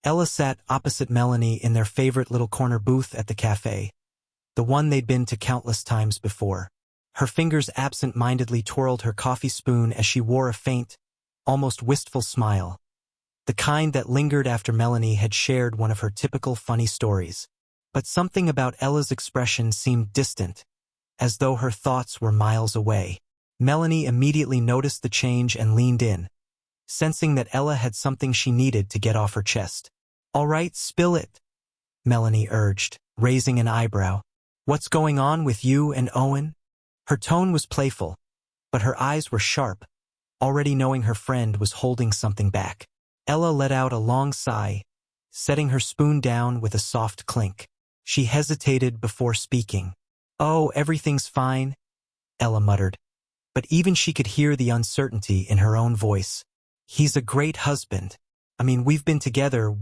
Ella sat opposite Melanie in their favorite little corner booth at the cafe, the one they'd been to countless times before. Her fingers absent-mindedly twirled her coffee spoon as she wore a faint, almost wistful smile, the kind that lingered after Melanie had shared one of her typical funny stories. But something about Ella's expression seemed distant, as though her thoughts were miles away. Melanie immediately noticed the change and leaned in, sensing that Ella had something she needed to get off her chest. "All right, spill it," Melanie urged, raising an eyebrow. "What's going on with you and Owen?" Her tone was playful, but her eyes were sharp, already knowing her friend was holding something back. Ella let out a long sigh, setting her spoon down with a soft clink. She hesitated before speaking. "Oh, everything's fine," Ella muttered. But even she could hear the uncertainty in her own voice. "He's a great husband. I mean, we've been together,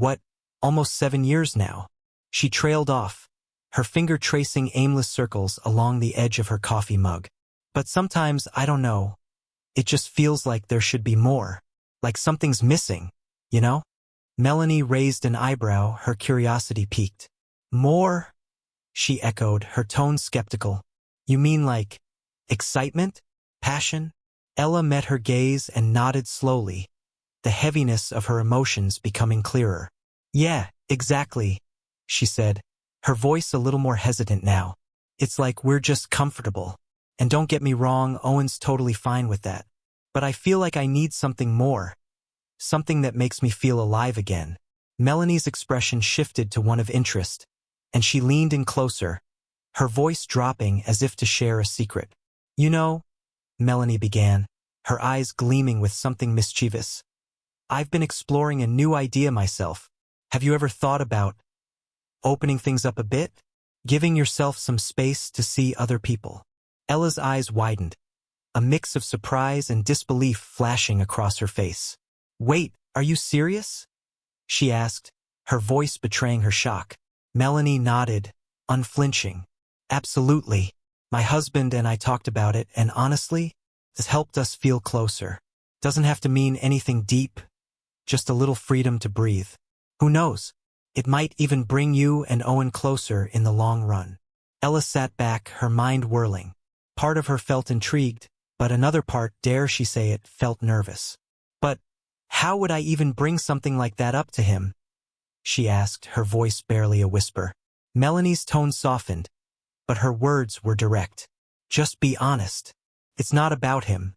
almost 7 years now." She trailed off, her finger tracing aimless circles along the edge of her coffee mug. "But sometimes, I don't know. It just feels like there should be more. Like something's missing, you know?" Melanie raised an eyebrow, her curiosity piqued. "More?" she echoed, her tone skeptical. "You mean like excitement? Passion?" Ella met her gaze and nodded slowly, the heaviness of her emotions becoming clearer. "Yeah, exactly," she said, her voice a little more hesitant now. "It's like we're just comfortable. And don't get me wrong, Owen's totally fine with that. But I feel like I need something more. Something that makes me feel alive again." Melanie's expression shifted to one of interest, and she leaned in closer, her voice dropping as if to share a secret. "You know," Melanie began, her eyes gleaming with something mischievous, "I've been exploring a new idea myself. Have you ever thought about opening things up a bit? Giving yourself some space to see other people?" Ella's eyes widened, a mix of surprise and disbelief flashing across her face. "Wait, are you serious?" she asked, her voice betraying her shock. Melanie nodded, unflinching. "Absolutely. My husband and I talked about it, and honestly, this helped us feel closer. Doesn't have to mean anything deep, just a little freedom to breathe. Who knows? It might even bring you and Owen closer in the long run." Ella sat back, her mind whirling. Part of her felt intrigued, but another part, dare she say it, felt nervous. "But how would I even bring something like that up to him?" she asked, her voice barely a whisper. Melanie's tone softened, but her words were direct. "Just be honest. It's not about him.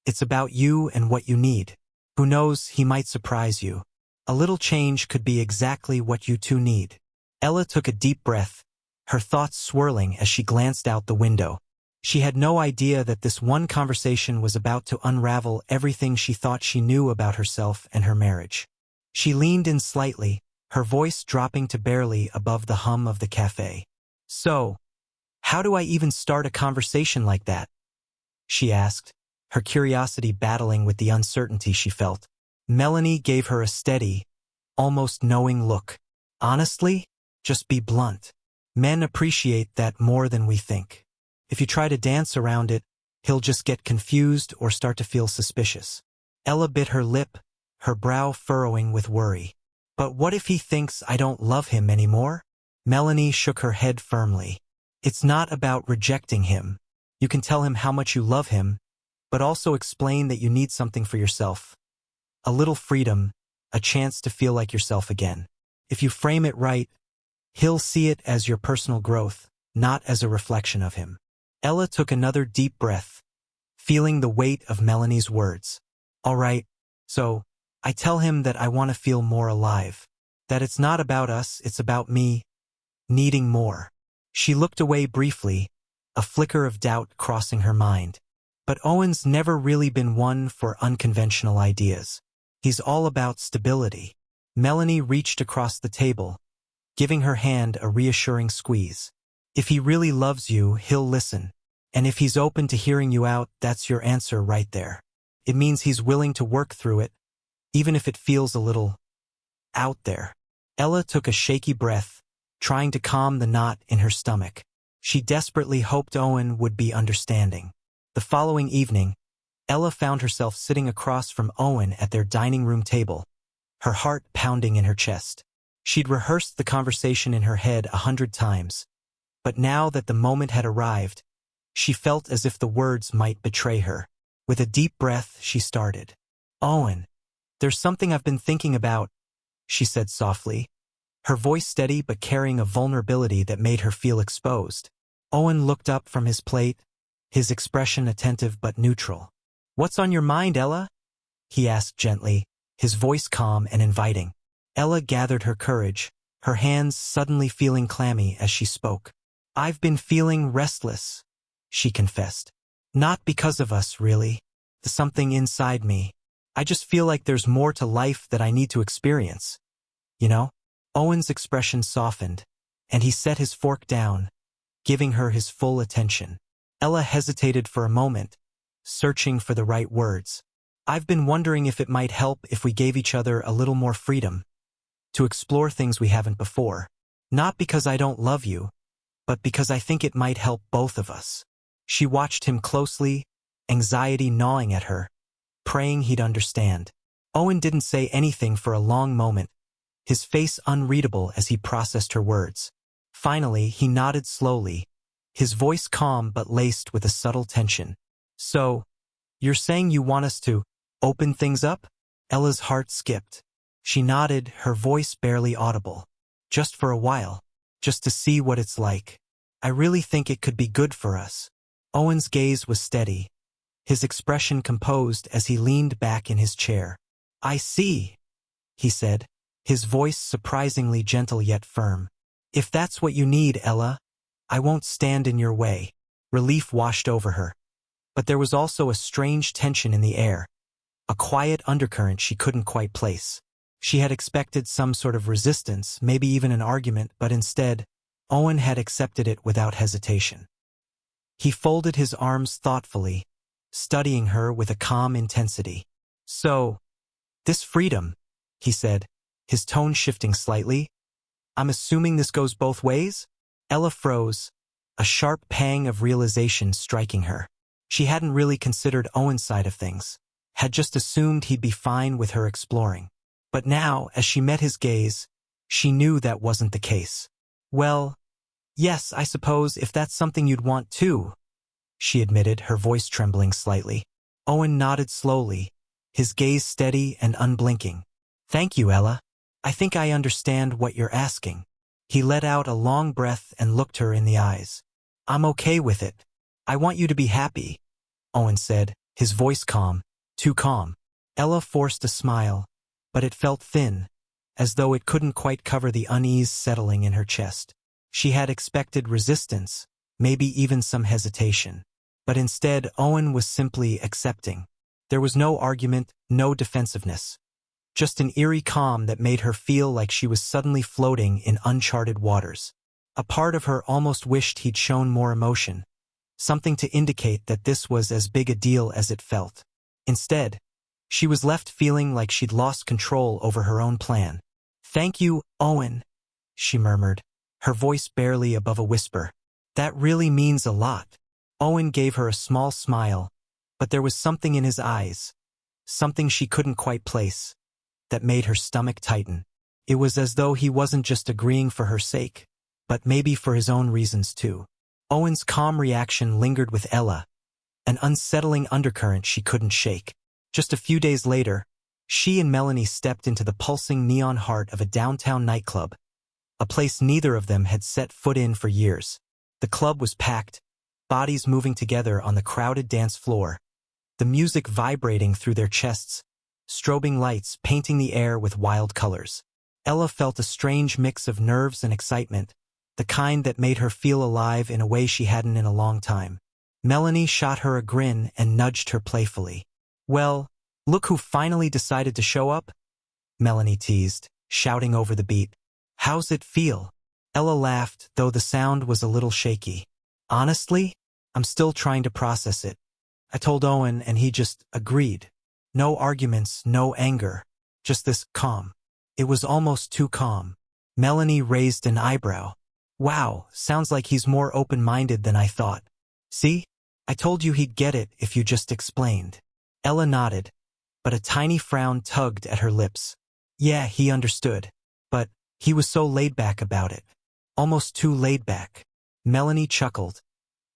It's about you and what you need. Who knows, he might surprise you. A little change could be exactly what you two need." Ella took a deep breath, her thoughts swirling as she glanced out the window. She had no idea that this one conversation was about to unravel everything she thought she knew about herself and her marriage. She leaned in slightly, her voice dropping to barely above the hum of the cafe. "So, how do I even start a conversation like that?" she asked, her curiosity battling with the uncertainty she felt. Melanie gave her a steady, almost knowing look. "Honestly, just be blunt. Men appreciate that more than we think. If you try to dance around it, he'll just get confused or start to feel suspicious." Ella bit her lip, her brow furrowing with worry. "But what if he thinks I don't love him anymore?" Melanie shook her head firmly. "It's not about rejecting him. You can tell him how much you love him, but also explain that you need something for yourself. A little freedom, a chance to feel like yourself again. If you frame it right, he'll see it as your personal growth, not as a reflection of him." Ella took another deep breath, feeling the weight of Melanie's words. "All right, so I tell him that I want to feel more alive. That it's not about us, it's about me needing more." She looked away briefly, a flicker of doubt crossing her mind. But Owen's never really been one for unconventional ideas. He's all about stability. Melanie reached across the table, giving her hand a reassuring squeeze. "If he really loves you, he'll listen. And if he's open to hearing you out, that's your answer right there. It means he's willing to work through it, even if it feels a little out there." Ella took a shaky breath, trying to calm the knot in her stomach. She desperately hoped Owen would be understanding. The following evening, Ella found herself sitting across from Owen at their dining room table, her heart pounding in her chest. She'd rehearsed the conversation in her head 100 times, but now that the moment had arrived, she felt as if the words might betray her. With a deep breath, she started. "Owen, there's something I've been thinking about," she said softly, her voice steady but carrying a vulnerability that made her feel exposed. Owen looked up from his plate, his expression attentive but neutral. "What's on your mind, Ella?" he asked gently, his voice calm and inviting. Ella gathered her courage, her hands suddenly feeling clammy as she spoke. "I've been feeling restless," she confessed. "Not because of us, really. There's something inside me. I just feel like there's more to life that I need to experience. You know?" Owen's expression softened, and he set his fork down, giving her his full attention. Ella hesitated for a moment, searching for the right words. "I've been wondering if it might help if we gave each other a little more freedom to explore things we haven't before. Not because I don't love you, but because I think it might help both of us." She watched him closely, anxiety gnawing at her, praying he'd understand. Owen didn't say anything for a long moment, his face unreadable as he processed her words. Finally, he nodded slowly, his voice calm but laced with a subtle tension. "So, you're saying you want us to open things up?" Ella's heart skipped. She nodded, her voice barely audible. "Just for a while. Just to see what it's like. I really think it could be good for us." Owen's gaze was steady, his expression composed as he leaned back in his chair. "I see," he said, his voice surprisingly gentle yet firm. "If that's what you need, Ella, I won't stand in your way." Relief washed over her. But there was also a strange tension in the air, a quiet undercurrent she couldn't quite place. She had expected some sort of resistance, maybe even an argument, but instead, Owen had accepted it without hesitation. He folded his arms thoughtfully, studying her with a calm intensity. "So, this freedom," he said, his tone shifting slightly. "I'm assuming this goes both ways?" Ella froze, a sharp pang of realization striking her. She hadn't really considered Owen's side of things, had just assumed he'd be fine with her exploring. But now, as she met his gaze, she knew that wasn't the case. "Well, yes, I suppose if that's something you'd want too," she admitted, her voice trembling slightly. Owen nodded slowly, his gaze steady and unblinking. "Thank you, Ella. I think I understand what you're asking." He let out a long breath and looked her in the eyes. "I'm okay with it. I want you to be happy," Owen said, his voice calm, too calm. Ella forced a smile, but it felt thin, as though it couldn't quite cover the unease settling in her chest. She had expected resistance, maybe even some hesitation. But instead, Owen was simply accepting. There was no argument, no defensiveness. Just an eerie calm that made her feel like she was suddenly floating in uncharted waters. A part of her almost wished he'd shown more emotion, something to indicate that this was as big a deal as it felt. Instead, she was left feeling like she'd lost control over her own plan. "Thank you, Owen," she murmured, her voice barely above a whisper. "That really means a lot." Owen gave her a small smile, but there was something in his eyes, something she couldn't quite place, that made her stomach tighten. It was as though he wasn't just agreeing for her sake, but maybe for his own reasons too. Owen's calm reaction lingered with Ella, an unsettling undercurrent she couldn't shake. Just a few days later, she and Melanie stepped into the pulsing neon heart of a downtown nightclub, a place neither of them had set foot in for years. The club was packed, bodies moving together on the crowded dance floor, the music vibrating through their chests, strobing lights painting the air with wild colors. Ella felt a strange mix of nerves and excitement, the kind that made her feel alive in a way she hadn't in a long time. Melanie shot her a grin and nudged her playfully. "Well, look who finally decided to show up," Melanie teased, shouting over the beat. "How's it feel?" Ella laughed, though the sound was a little shaky. "Honestly, I'm still trying to process it. I told Owen and he just agreed. No arguments, no anger, just this calm. It was almost too calm." Melanie raised an eyebrow. "Wow, sounds like he's more open-minded than I thought. See? I told you he'd get it if you just explained." Ella nodded, but a tiny frown tugged at her lips. Yeah, he understood. But he was so laid back about it. Almost too laid back. Melanie chuckled,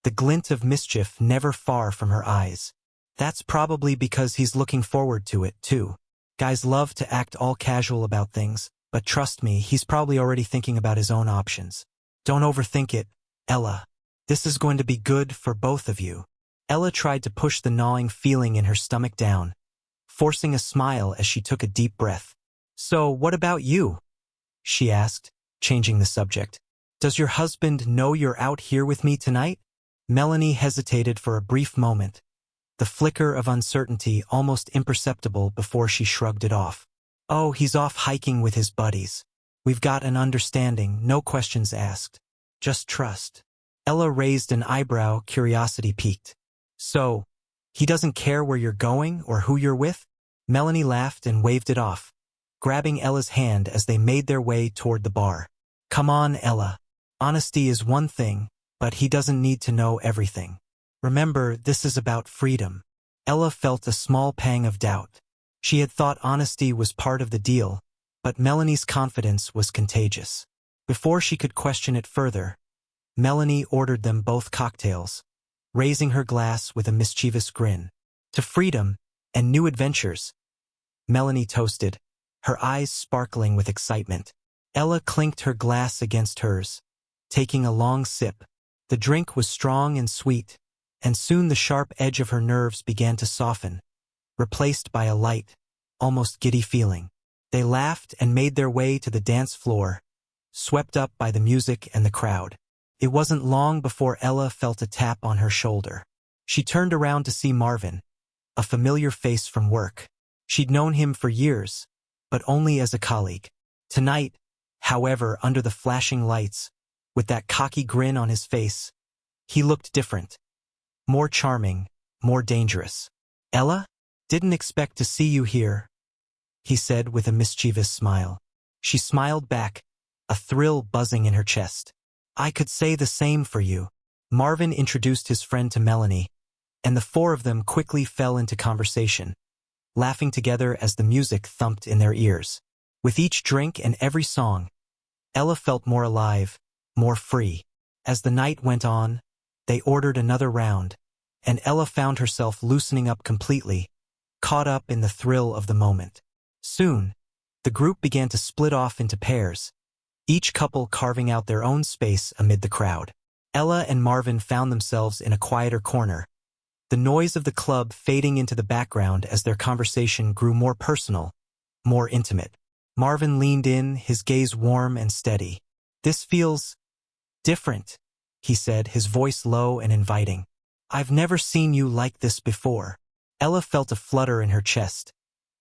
the glint of mischief never far from her eyes. That's probably because he's looking forward to it, too. Guys love to act all casual about things, but trust me, he's probably already thinking about his own options. Don't overthink it, Ella. This is going to be good for both of you. Ella tried to push the gnawing feeling in her stomach down, forcing a smile as she took a deep breath. So, what about you? She asked, changing the subject. Does your husband know you're out here with me tonight? Melanie hesitated for a brief moment, the flicker of uncertainty almost imperceptible before she shrugged it off. Oh, he's off hiking with his buddies. We've got an understanding, no questions asked. Just trust. Ella raised an eyebrow, curiosity piqued. So, he doesn't care where you're going or who you're with? Melanie laughed and waved it off, grabbing Ella's hand as they made their way toward the bar. Come on, Ella. Honesty is one thing, but he doesn't need to know everything. Remember, this is about freedom. Ella felt a small pang of doubt. She had thought honesty was part of the deal, but Melanie's confidence was contagious. Before she could question it further, Melanie ordered them both cocktails, raising her glass with a mischievous grin. To freedom and new adventures. Melanie toasted, her eyes sparkling with excitement. Ella clinked her glass against hers, taking a long sip. The drink was strong and sweet, and soon the sharp edge of her nerves began to soften, replaced by a light, almost giddy feeling. They laughed and made their way to the dance floor, swept up by the music and the crowd. It wasn't long before Ella felt a tap on her shoulder. She turned around to see Marvin, a familiar face from work. She'd known him for years, but only as a colleague. Tonight, however, under the flashing lights, with that cocky grin on his face, he looked different. More charming, more dangerous. Ella? Didn't expect to see you here, he said with a mischievous smile. She smiled back, a thrill buzzing in her chest. I could say the same for you. Marvin introduced his friend to Melanie, and the four of them quickly fell into conversation, laughing together as the music thumped in their ears. With each drink and every song, Ella felt more alive, more free. As the night went on, they ordered another round, and Ella found herself loosening up completely, caught up in the thrill of the moment. Soon, the group began to split off into pairs, each couple carving out their own space amid the crowd. Ella and Marvin found themselves in a quieter corner, the noise of the club fading into the background as their conversation grew more personal, more intimate. Marvin leaned in, his gaze warm and steady. This feels different, he said, his voice low and inviting. I've never seen you like this before. Ella felt a flutter in her chest,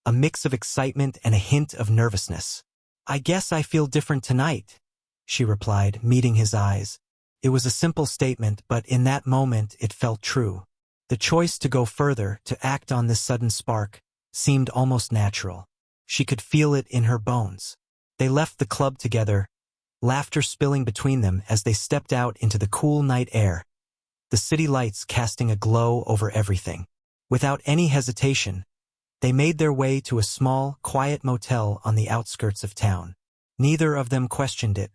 a mix of excitement and a hint of nervousness. I guess I feel different tonight, she replied, meeting his eyes. It was a simple statement, but in that moment it felt true. The choice to go further, to act on this sudden spark, seemed almost natural. She could feel it in her bones. They left the club together, laughter spilling between them as they stepped out into the cool night air, the city lights casting a glow over everything. Without any hesitation, they made their way to a small, quiet motel on the outskirts of town. Neither of them questioned it.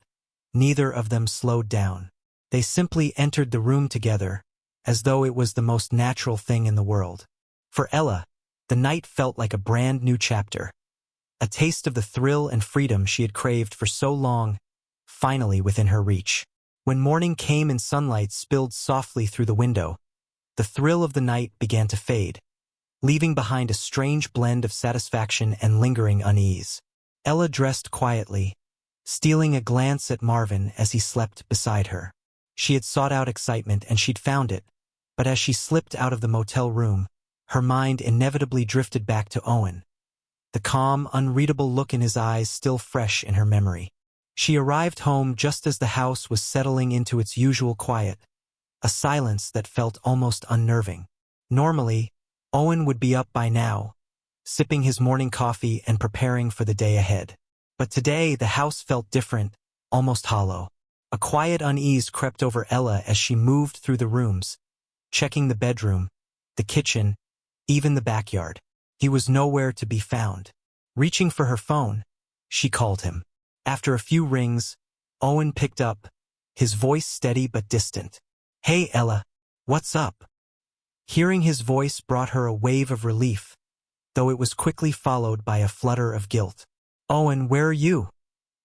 Neither of them slowed down. They simply entered the room together, as though it was the most natural thing in the world. For Ella, the night felt like a brand new chapter. A taste of the thrill and freedom she had craved for so long, finally within her reach. When morning came and sunlight spilled softly through the window, the thrill of the night began to fade, leaving behind a strange blend of satisfaction and lingering unease. Ella dressed quietly, stealing a glance at Marvin as he slept beside her. She had sought out excitement and she'd found it, but as she slipped out of the motel room, her mind inevitably drifted back to Owen, the calm, unreadable look in his eyes still fresh in her memory. She arrived home just as the house was settling into its usual quiet, a silence that felt almost unnerving. Normally, Owen would be up by now, sipping his morning coffee and preparing for the day ahead. But today the house felt different, almost hollow. A quiet unease crept over Ella as she moved through the rooms, checking the bedroom, the kitchen, even the backyard. He was nowhere to be found. Reaching for her phone, she called him. After a few rings, Owen picked up, his voice steady but distant. Hey, Ella, what's up? Hearing his voice brought her a wave of relief, though it was quickly followed by a flutter of guilt. Owen, where are you?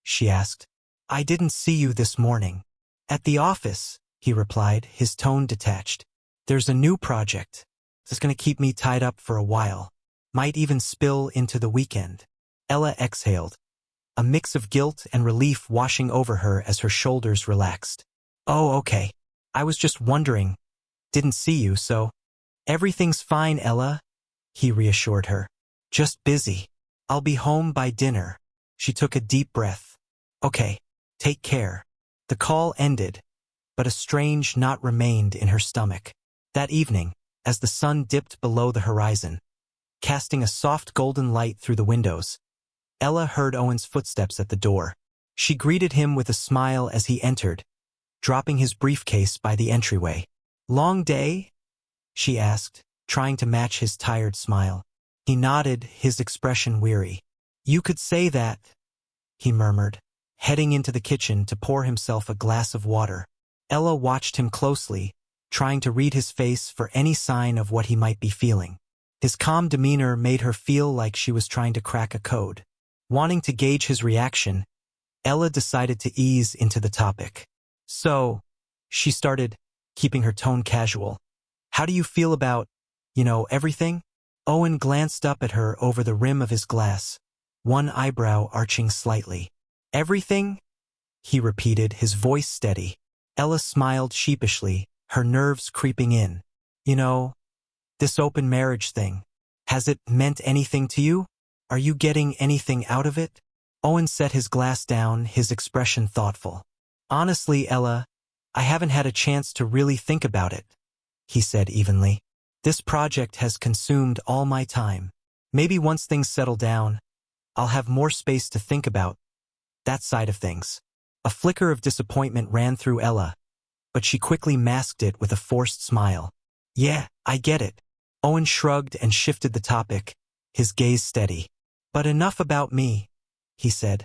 She asked. I didn't see you this morning. At the office, he replied, his tone detached. There's a new project. It's going to keep me tied up for a while. Might even spill into the weekend. Ella exhaled, a mix of guilt and relief washing over her as her shoulders relaxed. Oh, okay. I was just wondering. Didn't see you, so. Everything's fine, Ella, he reassured her. Just busy. I'll be home by dinner. She took a deep breath. Okay, take care. The call ended, but a strange knot remained in her stomach. That evening, as the sun dipped below the horizon, casting a soft golden light through the windows, Ella heard Owen's footsteps at the door. She greeted him with a smile as he entered, dropping his briefcase by the entryway. Long day? She asked, trying to match his tired smile. He nodded, his expression weary. You could say that, he murmured, heading into the kitchen to pour himself a glass of water. Ella watched him closely, trying to read his face for any sign of what he might be feeling. His calm demeanor made her feel like she was trying to crack a code. Wanting to gauge his reaction, Ella decided to ease into the topic. So, she started, keeping her tone casual. How do you feel about, everything? Owen glanced up at her over the rim of his glass, one eyebrow arching slightly. Everything? He repeated, his voice steady. Ella smiled sheepishly, her nerves creeping in. This open marriage thing. Has it meant anything to you? Are you getting anything out of it? Owen set his glass down, his expression thoughtful. Honestly, Ella, I haven't had a chance to really think about it, he said evenly. This project has consumed all my time. Maybe once things settle down, I'll have more space to think about that side of things. A flicker of disappointment ran through Ella, but she quickly masked it with a forced smile. Yeah, I get it. Owen shrugged and shifted the topic, his gaze steady. But enough about me, he said,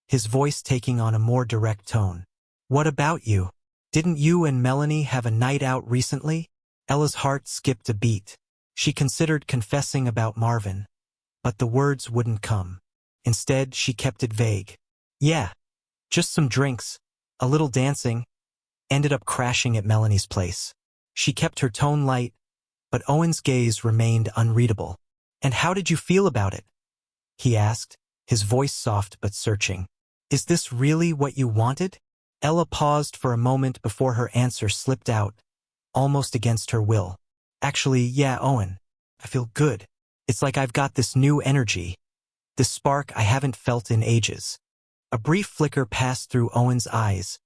his voice taking on a more direct tone. What about you? Didn't you and Melanie have a night out recently? Ella's heart skipped a beat. She considered confessing about Marvin, but the words wouldn't come. Instead, she kept it vague. Yeah, just some drinks, a little dancing, ended up crashing at Melanie's place. She kept her tone light, but Owen's gaze remained unreadable. And how did you feel about it? He asked, his voice soft but searching. Is this really what you wanted? Ella paused for a moment before her answer slipped out, almost against her will. Actually, yeah, Owen. I feel good. It's like I've got this new energy, this spark I haven't felt in ages. A brief flicker passed through Owen's eyes,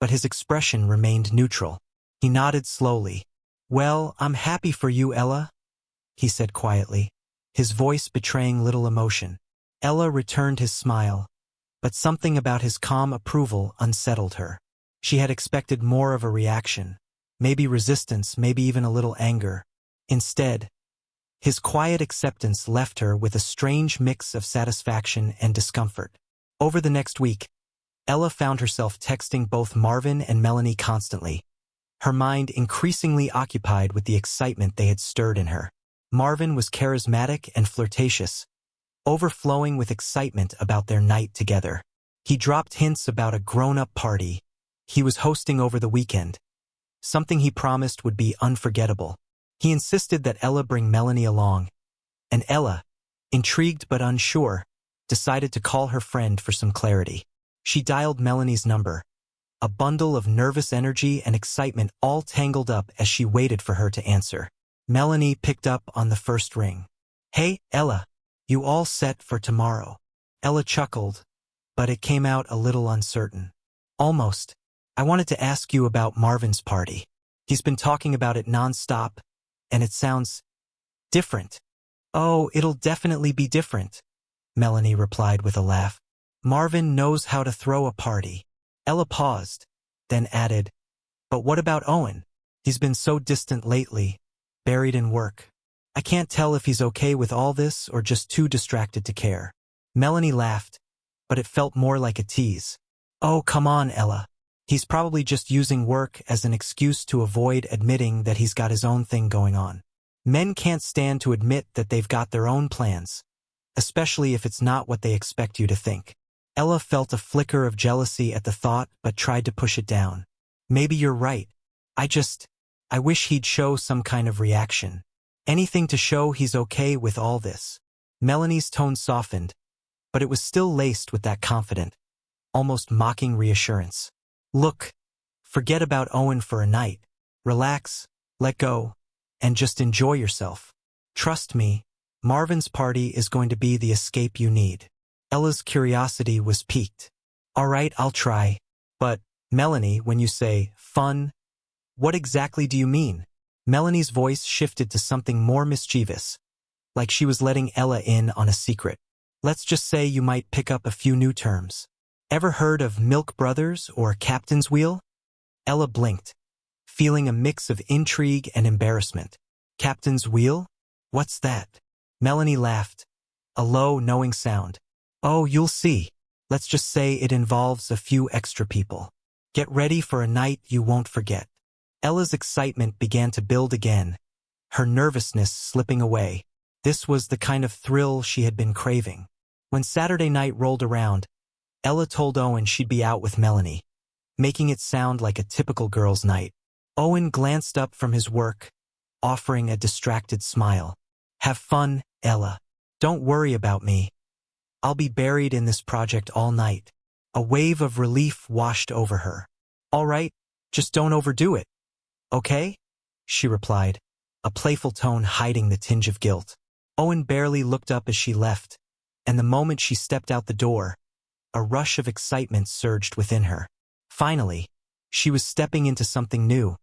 but his expression remained neutral. He nodded slowly. Well, I'm happy for you, Ella, he said quietly, his voice betraying little emotion. Ella returned his smile, but something about his calm approval unsettled her. She had expected more of a reaction, maybe resistance, maybe even a little anger. Instead, his quiet acceptance left her with a strange mix of satisfaction and discomfort. Over the next week, Ella found herself texting both Marvin and Melanie constantly, her mind increasingly occupied with the excitement they had stirred in her. Marvin was charismatic and flirtatious, overflowing with excitement about their night together. He dropped hints about a grown-up party he was hosting over the weekend, something he promised would be unforgettable. He insisted that Ella bring Melanie along, and Ella, intrigued but unsure, decided to call her friend for some clarity. She dialed Melanie's number, a bundle of nervous energy and excitement all tangled up as she waited for her to answer. Melanie picked up on the first ring. Hey, Ella, you all set for tomorrow? Ella chuckled, but it came out a little uncertain. Almost. I wanted to ask you about Marvin's party. He's been talking about it nonstop, and it sounds different. Oh, it'll definitely be different, Melanie replied with a laugh. Marvin knows how to throw a party. Ella paused, then added, but what about Owen? He's been so distant lately, buried in work. I can't tell if he's okay with all this or just too distracted to care. Melanie laughed, but it felt more like a tease. "Oh, come on, Ella. He's probably just using work as an excuse to avoid admitting that he's got his own thing going on. Men can't stand to admit that they've got their own plans, especially if it's not what they expect you to think." Ella felt a flicker of jealousy at the thought but tried to push it down. "Maybe you're right. I wish he'd show some kind of reaction. Anything to show he's okay with all this." Melanie's tone softened, but it was still laced with that confident, almost mocking reassurance. "Look, forget about Owen for a night. Relax, let go, and just enjoy yourself. Trust me, Marvin's party is going to be the escape you need." Ella's curiosity was piqued. "All right, I'll try. But, Melanie, when you say fun, what exactly do you mean?" Melanie's voice shifted to something more mischievous, like she was letting Ella in on a secret. "Let's just say you might pick up a few new terms. Ever heard of Milk Brothers or Captain's Wheel?" Ella blinked, feeling a mix of intrigue and embarrassment. "Captain's Wheel? What's that?" Melanie laughed, a low, knowing sound. "Oh, you'll see. Let's just say it involves a few extra people. Get ready for a night you won't forget." Ella's excitement began to build again, her nervousness slipping away. This was the kind of thrill she had been craving. When Saturday night rolled around, Ella told Owen she'd be out with Melanie, making it sound like a typical girls' night. Owen glanced up from his work, offering a distracted smile. "Have fun, Ella. Don't worry about me. I'll be buried in this project all night." A wave of relief washed over her. "All right, just don't overdo it. Okay?" she replied, a playful tone hiding the tinge of guilt. Owen barely looked up as she left, and the moment she stepped out the door, a rush of excitement surged within her. Finally, she was stepping into something new,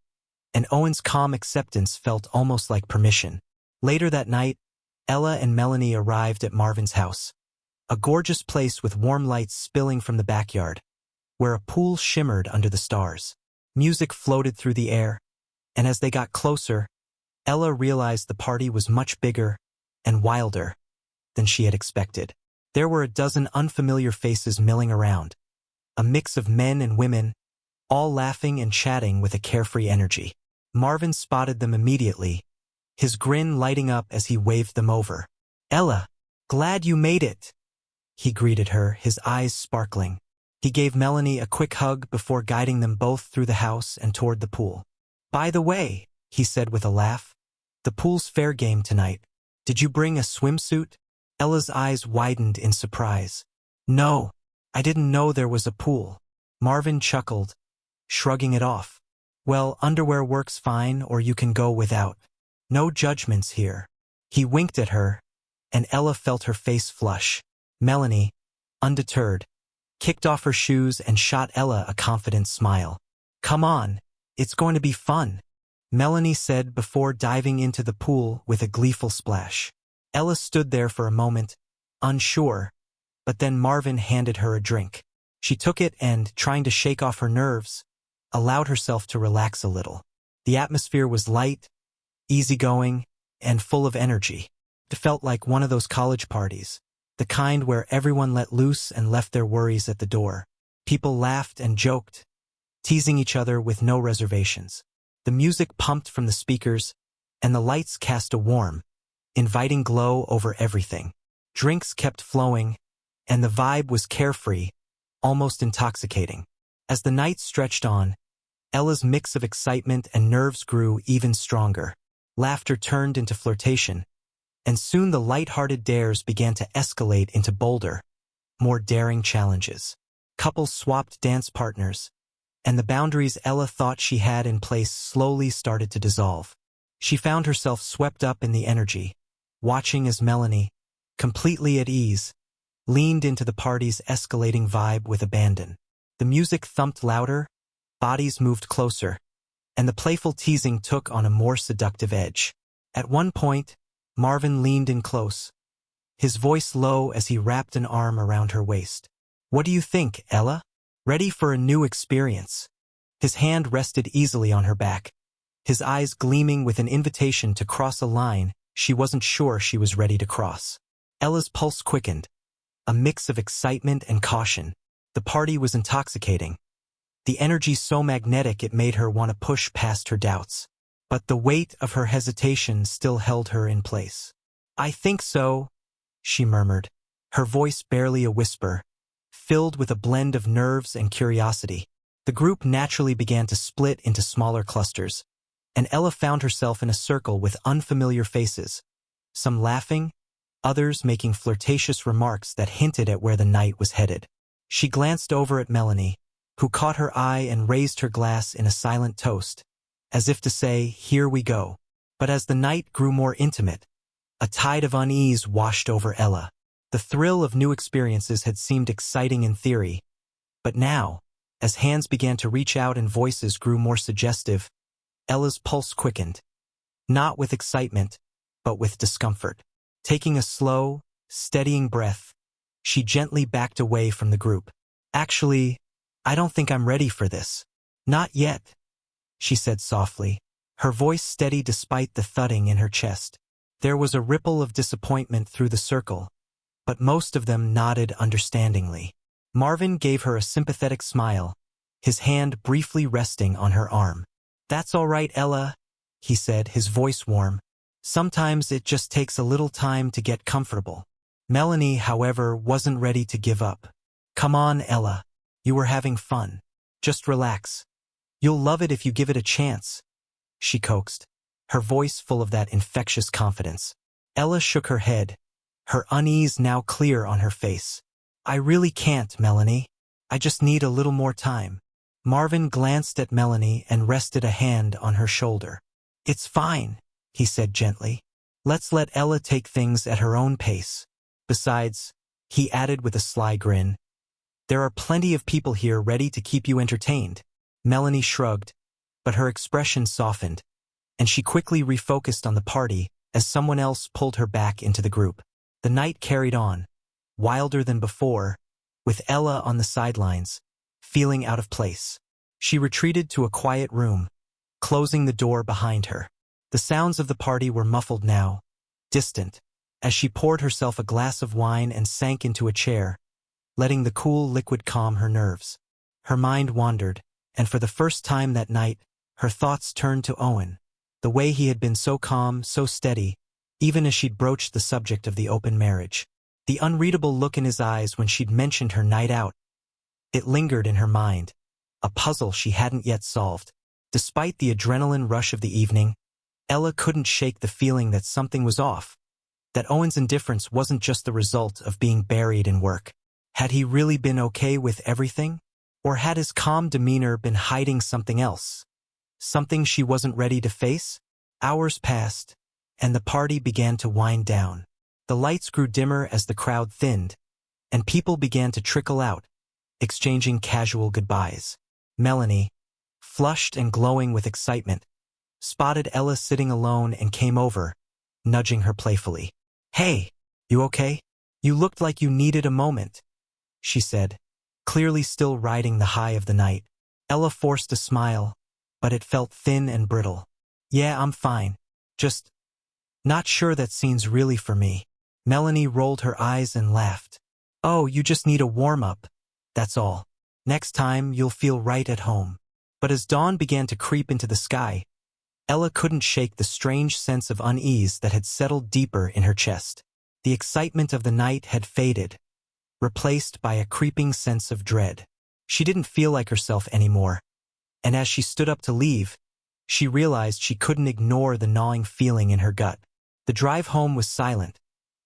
and Owen's calm acceptance felt almost like permission. Later that night, Ella and Melanie arrived at Marvin's house, a gorgeous place with warm lights spilling from the backyard, where a pool shimmered under the stars. Music floated through the air, and as they got closer, Ella realized the party was much bigger and wilder than she had expected. There were a dozen unfamiliar faces milling around, a mix of men and women, all laughing and chatting with a carefree energy. Marvin spotted them immediately, his grin lighting up as he waved them over. "Ella, glad you made it," he greeted her, his eyes sparkling. He gave Melanie a quick hug before guiding them both through the house and toward the pool. "By the way," he said with a laugh, "the pool's fair game tonight. Did you bring a swimsuit?" Ella's eyes widened in surprise. "No, I didn't know there was a pool." Marvin chuckled, shrugging it off. "Well, underwear works fine, or you can go without. No judgments here." He winked at her, and Ella felt her face flush. Melanie, undeterred, kicked off her shoes and shot Ella a confident smile. "Come on, it's going to be fun," Melanie said before diving into the pool with a gleeful splash. Ella stood there for a moment, unsure, but then Marvin handed her a drink. She took it and, trying to shake off her nerves, allowed herself to relax a little. The atmosphere was light, easygoing, and full of energy. It felt like one of those college parties, the kind where everyone let loose and left their worries at the door. People laughed and joked, teasing each other with no reservations. The music pumped from the speakers, and the lights cast a warm, inviting glow over everything. Drinks kept flowing, and the vibe was carefree, almost intoxicating. As the night stretched on, Ella's mix of excitement and nerves grew even stronger. Laughter turned into flirtation, and soon the light-hearted dares began to escalate into bolder, more daring challenges. Couples swapped dance partners, and the boundaries Ella thought she had in place slowly started to dissolve. She found herself swept up in the energy, watching as Melanie, completely at ease, leaned into the party's escalating vibe with abandon. The music thumped louder, bodies moved closer, and the playful teasing took on a more seductive edge. At one point, Marvin leaned in close, his voice low as he wrapped an arm around her waist. "What do you think, Ella? Ready for a new experience?" His hand rested easily on her back, his eyes gleaming with an invitation to cross a line she wasn't sure she was ready to cross. Ella's pulse quickened, a mix of excitement and caution. The party was intoxicating. The energy so magnetic it made her want to push past her doubts. But the weight of her hesitation still held her in place. "I think so," she murmured, her voice barely a whisper, filled with a blend of nerves and curiosity. The group naturally began to split into smaller clusters, and Ella found herself in a circle with unfamiliar faces, some laughing, others making flirtatious remarks that hinted at where the night was headed. She glanced over at Melanie, who caught her eye and raised her glass in a silent toast, as if to say, "Here we go." But as the night grew more intimate, a tide of unease washed over Ella. The thrill of new experiences had seemed exciting in theory, but now, as hands began to reach out and voices grew more suggestive, Ella's pulse quickened, not with excitement, but with discomfort. Taking a slow, steadying breath, she gently backed away from the group. "Actually, I don't think I'm ready for this." "Not yet," she said softly, her voice steady despite the thudding in her chest. There was a ripple of disappointment through the circle, but most of them nodded understandingly. Marvin gave her a sympathetic smile, his hand briefly resting on her arm. "That's all right, Ella," he said, his voice warm. "Sometimes it just takes a little time to get comfortable." Melanie, however, wasn't ready to give up. "Come on, Ella. You were having fun. Just relax. You'll love it if you give it a chance," she coaxed, her voice full of that infectious confidence. Ella shook her head, her unease now clear on her face. "I really can't, Melanie. I just need a little more time." Marvin glanced at Melanie and rested a hand on her shoulder. "It's fine," he said gently. "Let's let Ella take things at her own pace. Besides," he added with a sly grin, "there are plenty of people here ready to keep you entertained." Melanie shrugged, but her expression softened, and she quickly refocused on the party as someone else pulled her back into the group. The night carried on, wilder than before, with Ella on the sidelines, feeling out of place. She retreated to a quiet room, closing the door behind her. The sounds of the party were muffled now, distant, as she poured herself a glass of wine and sank into a chair, letting the cool liquid calm her nerves. Her mind wandered, and for the first time that night, her thoughts turned to Owen, the way he had been so calm, so steady, even as she'd broached the subject of the open marriage. The unreadable look in his eyes when she'd mentioned her night out. It lingered in her mind, a puzzle she hadn't yet solved. Despite the adrenaline rush of the evening, Ella couldn't shake the feeling that something was off, that Owen's indifference wasn't just the result of being buried in work. Had he really been okay with everything? Or had his calm demeanor been hiding something else? Something she wasn't ready to face? Hours passed, and the party began to wind down. The lights grew dimmer as the crowd thinned, and people began to trickle out, exchanging casual goodbyes. Melanie, flushed and glowing with excitement, spotted Ella sitting alone and came over, nudging her playfully. "Hey, you okay? You looked like you needed a moment," she said, clearly still riding the high of the night. Ella forced a smile, but it felt thin and brittle. "Yeah, I'm fine. Just not sure that scene's really for me." Melanie rolled her eyes and laughed. "Oh, you just need a warm-up. That's all. Next time, you'll feel right at home." But as dawn began to creep into the sky, Ella couldn't shake the strange sense of unease that had settled deeper in her chest. The excitement of the night had faded, replaced by a creeping sense of dread. She didn't feel like herself anymore, and as she stood up to leave, she realized she couldn't ignore the gnawing feeling in her gut. The drive home was silent,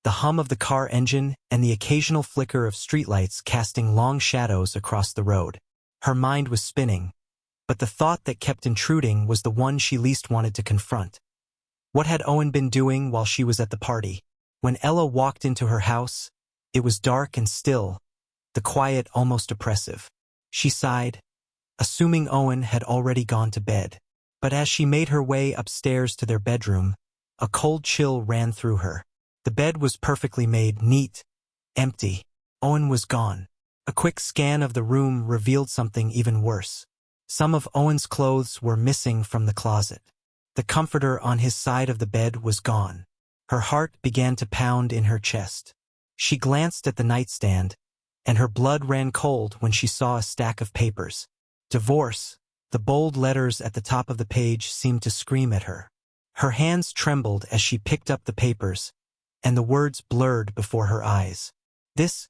the hum of the car engine and the occasional flicker of streetlights casting long shadows across the road. Her mind was spinning, but the thought that kept intruding was the one she least wanted to confront. What had Owen been doing while she was at the party? When Ella walked into her house, it was dark and still, the quiet almost oppressive. She sighed, assuming Owen had already gone to bed. But as she made her way upstairs to their bedroom, a cold chill ran through her. The bed was perfectly made, neat, empty. Owen was gone. A quick scan of the room revealed something even worse. Some of Owen's clothes were missing from the closet. The comforter on his side of the bed was gone. Her heart began to pound in her chest. She glanced at the nightstand, and her blood ran cold when she saw a stack of papers. Divorce. The bold letters at the top of the page seemed to scream at her. Her hands trembled as she picked up the papers, and the words blurred before her eyes. "This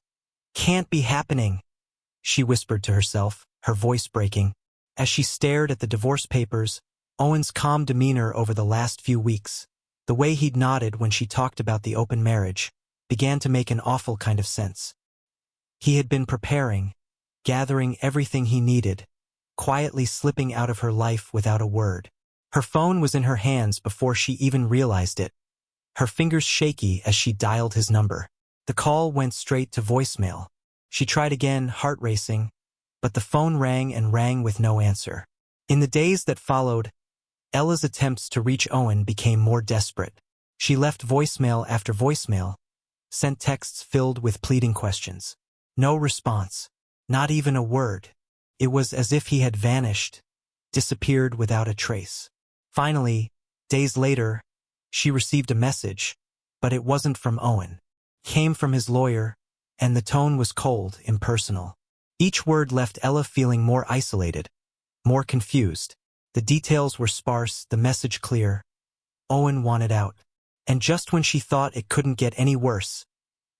can't be happening," she whispered to herself, her voice breaking. As she stared at the divorce papers, Owen's calm demeanor over the last few weeks, the way he'd nodded when she talked about the open marriage, began to make an awful kind of sense. He had been preparing, gathering everything he needed, quietly slipping out of her life without a word. Her phone was in her hands before she even realized it, her fingers shaky as she dialed his number. The call went straight to voicemail. She tried again, heart racing, but the phone rang and rang with no answer. In the days that followed, Ella's attempts to reach Owen became more desperate. She left voicemail after voicemail, sent texts filled with pleading questions. No response, not even a word. It was as if he had vanished, disappeared without a trace. Finally, days later, she received a message, but it wasn't from Owen. It came from his lawyer, and the tone was cold, impersonal. Each word left Ella feeling more isolated, more confused. The details were sparse, the message clear. Owen wanted out. And just when she thought it couldn't get any worse,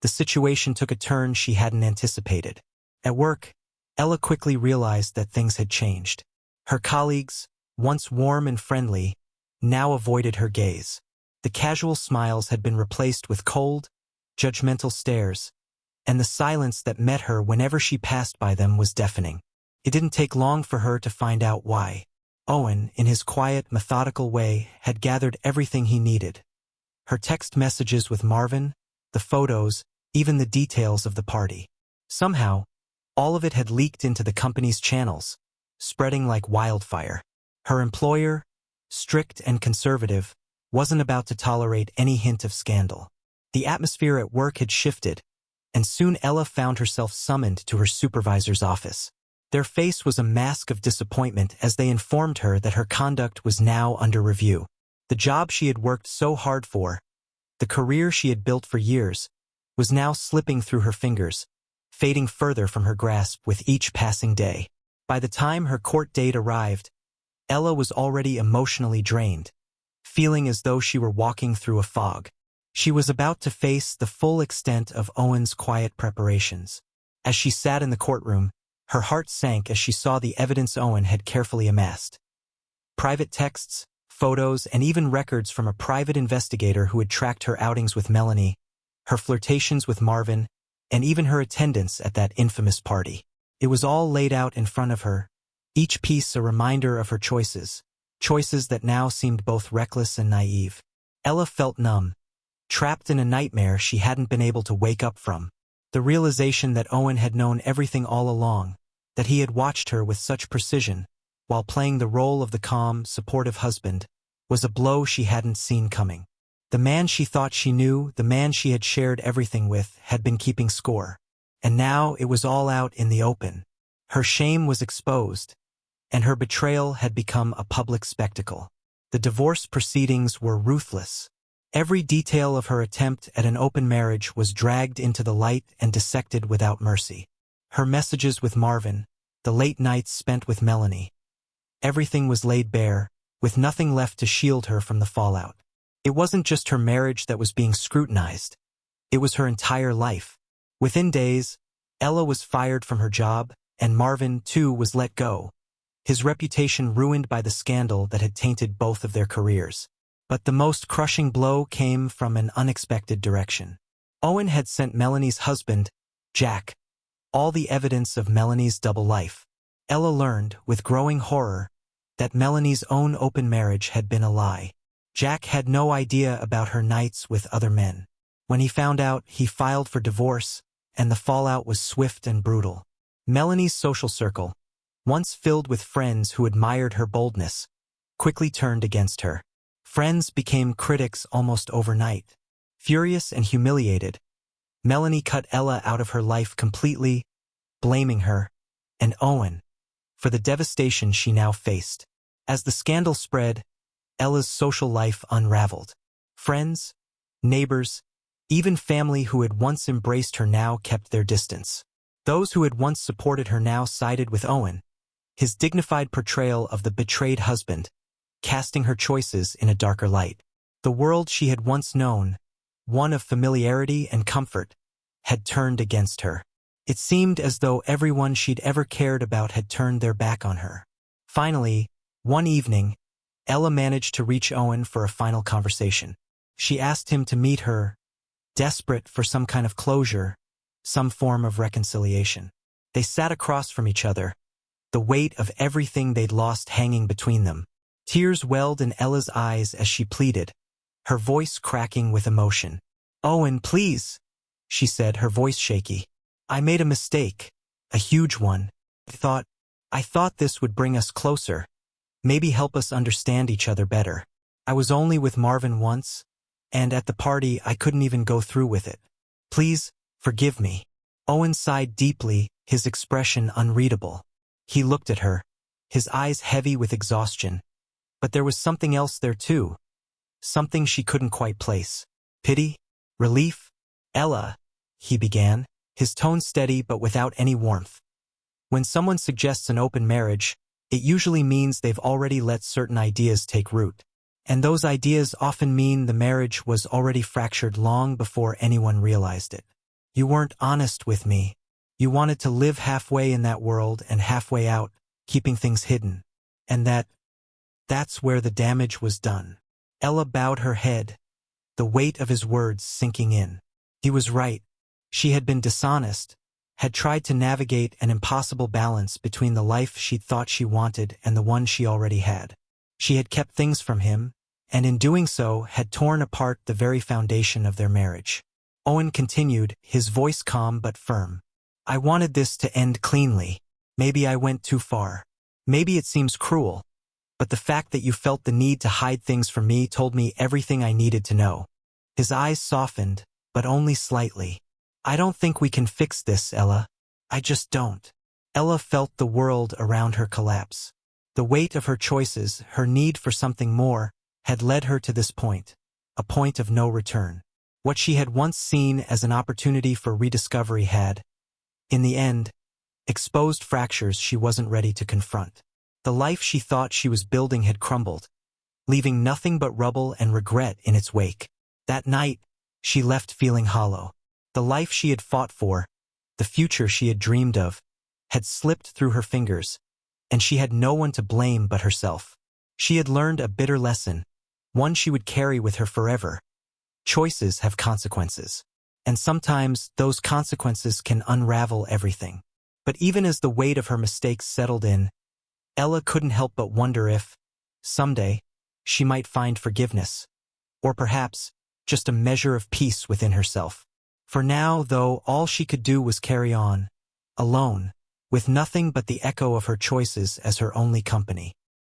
the situation took a turn she hadn't anticipated. At work, Ella quickly realized that things had changed. Her colleagues, once warm and friendly, now avoided her gaze. The casual smiles had been replaced with cold, judgmental stares, and the silence that met her whenever she passed by them was deafening. It didn't take long for her to find out why. Owen, in his quiet, methodical way, had gathered everything he needed. Her text messages with Marvin, the photos, even the details of the party. Somehow, all of it had leaked into the company's channels, spreading like wildfire. Her employer, strict and conservative, wasn't about to tolerate any hint of scandal. The atmosphere at work had shifted, and soon Ella found herself summoned to her supervisor's office. Their face was a mask of disappointment as they informed her that her conduct was now under review. The job she had worked so hard for, the career she had built for years, was now slipping through her fingers, fading further from her grasp with each passing day. By the time her court date arrived, Ella was already emotionally drained, feeling as though she were walking through a fog. She was about to face the full extent of Owen's quiet preparations. As she sat in the courtroom, her heart sank as she saw the evidence Owen had carefully amassed. Private texts, photos, and even records from a private investigator who had tracked her outings with Melanie, her flirtations with Marvin, and even her attendance at that infamous party. It was all laid out in front of her, each piece a reminder of her choices that now seemed both reckless and naive. Ella felt numb, trapped in a nightmare she hadn't been able to wake up from. The realization that Owen had known everything all along, that he had watched her with such precision, while playing the role of the calm, supportive husband, was a blow she hadn't seen coming. The man she thought she knew, the man she had shared everything with, had been keeping score. And now it was all out in the open. Her shame was exposed, and her betrayal had become a public spectacle. The divorce proceedings were ruthless. Every detail of her attempt at an open marriage was dragged into the light and dissected without mercy. Her messages with Marvin, the late nights spent with Melanie. Everything was laid bare, with nothing left to shield her from the fallout. It wasn't just her marriage that was being scrutinized. It was her entire life. Within days, Ella was fired from her job, and Marvin, too, was let go, his reputation ruined by the scandal that had tainted both of their careers. But the most crushing blow came from an unexpected direction. Owen had sent Melanie's husband, Jack, all the evidence of Melanie's double life. Ella learned, with growing horror, that Melanie's own open marriage had been a lie. Jack had no idea about her nights with other men. When he found out, he filed for divorce, and the fallout was swift and brutal. Melanie's social circle, once filled with friends who admired her boldness, quickly turned against her. Friends became critics almost overnight. Furious and humiliated, Melanie cut Ella out of her life completely, blaming her, and Owen, for the devastation she now faced. As the scandal spread, Ella's social life unraveled. Friends, neighbors, Even family who had once embraced her now kept their distance. Those who had once supported her now sided with Owen, his dignified portrayal of the betrayed husband, casting her choices in a darker light. The world she had once known, one of familiarity and comfort, had turned against her. It seemed as though everyone she'd ever cared about had turned their back on her. Finally, one evening, Ella managed to reach Owen for a final conversation. She asked him to meet her, desperate for some kind of closure, some form of reconciliation. They sat across from each other, the weight of everything they'd lost hanging between them. Tears welled in Ella's eyes as she pleaded, her voice cracking with emotion. "Owen, please," she said, her voice shaky. "I made a mistake, a huge one. I thought this would bring us closer, maybe help us understand each other better. I was only with Marvin once, and at the party I couldn't even go through with it. Please, forgive me." Owen sighed deeply, his expression unreadable. He looked at her, his eyes heavy with exhaustion. But there was something else there too, something she couldn't quite place. Pity? Relief? "Ella," he began, his tone steady but without any warmth. When someone suggests an open marriage, it usually means they've already let certain ideas take root. And those ideas often mean the marriage was already fractured long before anyone realized it. "You weren't honest with me. You wanted to live halfway in that world and halfway out, keeping things hidden. And that's where the damage was done." Ella bowed her head, the weight of his words sinking in. He was right. She had been dishonest, had tried to navigate an impossible balance between the life she'd thought she wanted and the one she already had. She had kept things from him, and in doing so had torn apart the very foundation of their marriage. Owen continued, his voice calm but firm. "I wanted this to end cleanly. Maybe I went too far. Maybe it seems cruel. But the fact that you felt the need to hide things from me told me everything I needed to know." His eyes softened, but only slightly. "I don't think we can fix this, Ella. I just don't." Ella felt the world around her collapse. The weight of her choices, her need for something more, had led her to this point, a point of no return. What she had once seen as an opportunity for rediscovery had, in the end, exposed fractures she wasn't ready to confront. The life she thought she was building had crumbled, leaving nothing but rubble and regret in its wake. That night, she left feeling hollow. The life she had fought for, the future she had dreamed of, had slipped through her fingers, and she had no one to blame but herself. She had learned a bitter lesson, one she would carry with her forever. Choices have consequences, and sometimes those consequences can unravel everything. But even as the weight of her mistakes settled in, Ella couldn't help but wonder if, someday, she might find forgiveness, or perhaps just a measure of peace within herself. For now, though, all she could do was carry on, alone, with nothing but the echo of her choices as her only company.